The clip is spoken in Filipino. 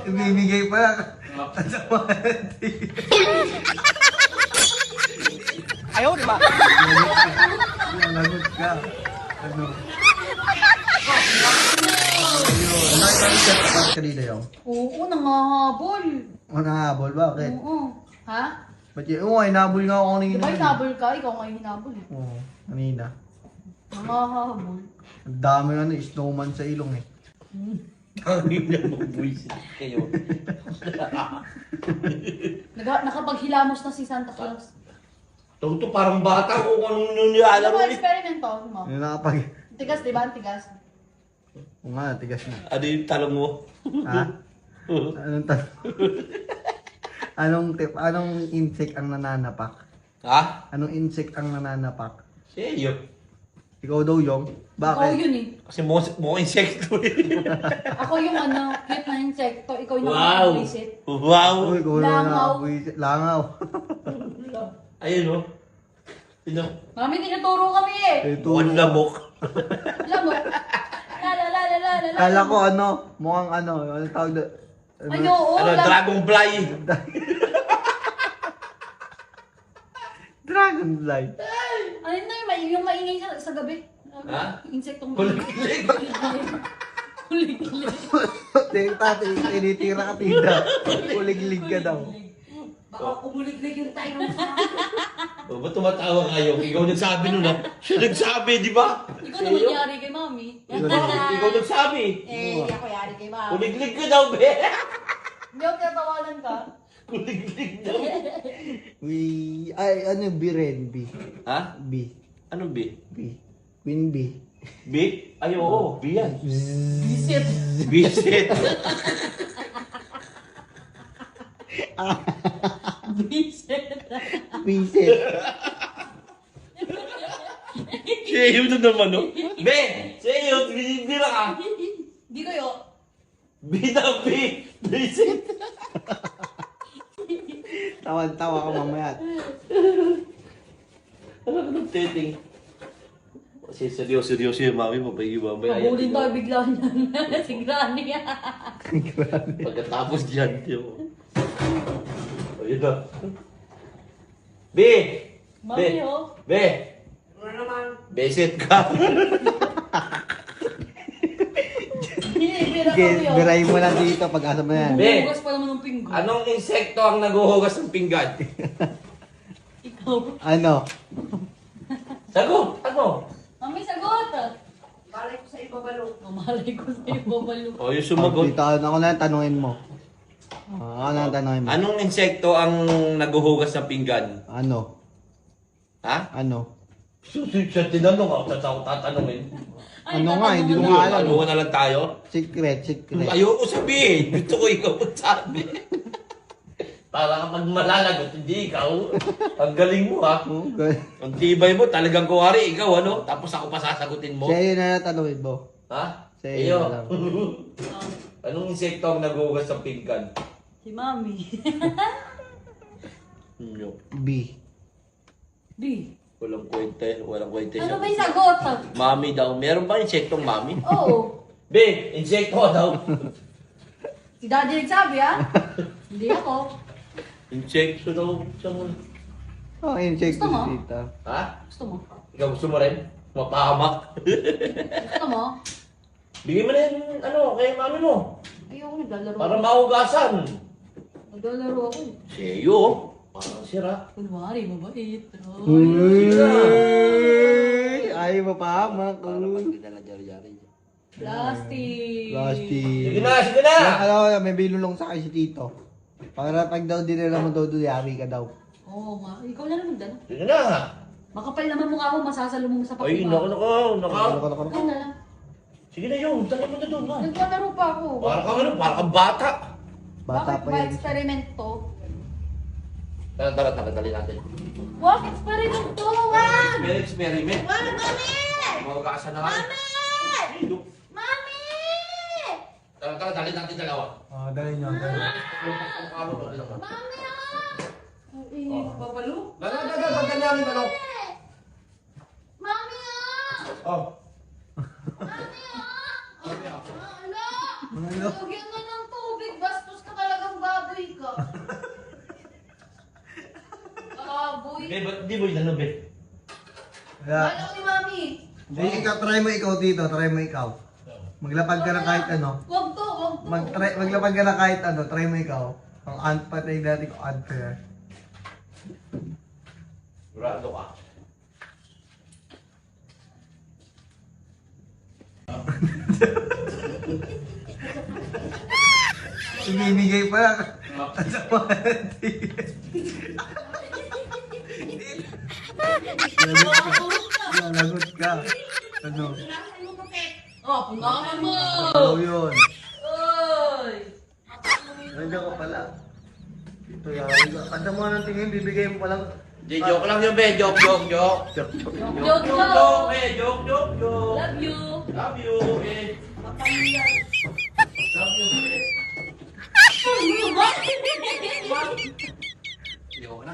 Ibibigay pa lang. Ayaw, di ba? Lagot ka. Ano? Nakita mo kanina yung? Oo, nangahabol. Nahabol, bakit? Oo. Ha? Ba't yun? Oo, hinabol nga ako kanina. Di ba hinabol ka? Ikaw nga yung hinabol eh. Oo, kanina. Nangahabol. Ang dami snowman sa ilong eh. Ang na mag-buisit kayo. Nakapaghilamos na si Santa Claus. Toto parang bata kung anong nangyayala Ano mo ba eh. eksperimento mo? Yung nakapag... Tigas, di ba? Ang tigas. Oo nga, tigas na. Ano yung talong mo? Ha? Anong tanong? Anong insect ang nananapak? Ha? Anong insect ang nananapak? Seyo. Ikaw daw yung? Ako Bakit? yun eh. Kasi mukhang insekto eh. Ako yung cute na insekto. Ikaw yung Wow! nakakabuisit. Wow! Uy, ikaw na Langaw. nakabuisit. Langaw. Ayun o. Sino? Mami, tinuturo kami eh. Ito. Mukhang lamok. Alam mo? La la la la la la la. Kala ko mukhang ano tawag na... Ano, oo. Ano, dragonfly. Dragonfly. Ano na yung maingay sa gabi? Ha? Insektong Kulig-kulig. Kulig-kulig. Tati, tinitira ka tida. Kuliglig ka daw. Baka kumuliglig yung tayo. O, ba't tumatawa kayo? Ikaw nagsabi nun ha? Siya nagsabi, di ba? Ikaw naman yari kay mami. Ikaw nagsabi. Eh, hindi ako yari kay mami. Kuliglig ka daw, be. Hindi ako tinatawanan ka. Kuliglig daw. Ano B red? B. Ha? B. Anong B? B. Queen B. B? Ay, oo. B yan. Bisit. Bisit. Bisit. Pisit. Siya yun na naman, no? Be! Siya yun, binibira ka. Hindi kayo. B na B. Bisit. Tawan-tawa ka mamaya. Ano ka ng teting? Kasi seryoso yung mami mo. Mabulin tayo bigla niyan. Si Granny. Pagkatapos dyan, yun. Ayun na. B! Mami, oh. B! Ano naman? Besit ka. Hinibira Sige, kami, oh. biray mo lang dito pag-asa mo yan. Be. Hugas pa naman ng pinggan. Anong insekto ang naguhugas ng pinggan? Ikaw. Ano? Sagot! Ano? Mami, sagot. Malay ko sa ibabalo. Malay ko sa iyo, babalo. O, yung sumagot. Dito, ako na tanungin mo. Ako na tanungin mo. Anong insekto ang naguhugas ng pinggan? Ano? Ha? Ano? Siya tinanong ako, tapos ako tatanungin. Ano nga, hindi ko nga alam. Ano na lang tayo? Secret. Ayoko sabihin. Gusto ko ikaw magsabi. Para kapag malalagot, hindi ikaw. Ang galing mo ha. Oh, good. Ang tibay mo, talagang kuwari, ikaw ano? Tapos ako pa sasagutin mo. Siya yun na tanungin mo. Ha? Sa Iyo. iyo na lang. Anong insekto ang naguhugas ng pinggan? Si Mami. B. B. Walang kwente, walang kwente Ano siya. ba yung sagot? Mami daw. Meron ba insektong mami? Oo. B, insekto daw. Si Daddy nagsabi, ha? Hindi ako. Insekto daw. Oh, insect Gusto mo? dito. Ha? Gusto mo? Ikaw gusto mo rin? Mapahamak. Gusto mo? Bigyan mo na yung ano, kay mami mo. Ayoko, naglalaro. Para mahugasan. Naglalaro ako. Seyo. Parang sira. Kunwari, mabait. Uy! Ay, mapahamak. Plastic. Sige Plastic. na, sige na! Ano, may bilulong sa akin si Tito. Para pag daw dinala mo daw yari ka daw. Oo nga. Ikaw na lang magdala. Sige na! Makapal naman mukha mo, masasalo mo sa Ay, pakima. naku. Ikaw na lang. Sige na yun, tala mo na doon ha. Naglalaro pa ako. Para kang bata. Bata Bakit pa ba yun. experiment to? Tara, dali natin. What experiment to? Wag! Experiment. Wag, Mami! Mahugasan na nga. Mami! Mami! Tara, dali natin dalawa. Oh, dali nyo, dali. Mami, ah! Ang init pa palo. Ganyan, ano? Mami, ah! Oh. Mami, ah! Ano? Ano? Lagyan na ng tubig. Bastos Eh, ba't di mo inano, be? Kaya, Ano ni Mami? hindi, try mo ikaw dito, try mo ikaw. Maglapag ka na kahit ano. Huwag to, huwag to. Maglapag ka na kahit ano, try mo ikaw. Ang patay natin kung unfair. Sigurado ka. Ibibigay pa lang. Ang sama Lagot ka. Ano? Oh, puntahan mo. Ano yun? Oy. Nandiyan ka pala. Ito yari ka. Kada mo ng tingin, bibigay mo palang. Di, joke lang yun, be. Joke, joke, joke. Joke, Joke, joke. joke, eh. Joke, joke, joke. Love you. Love you, eh. Kapamilya. Love you, eh. Ano ba? Joke na.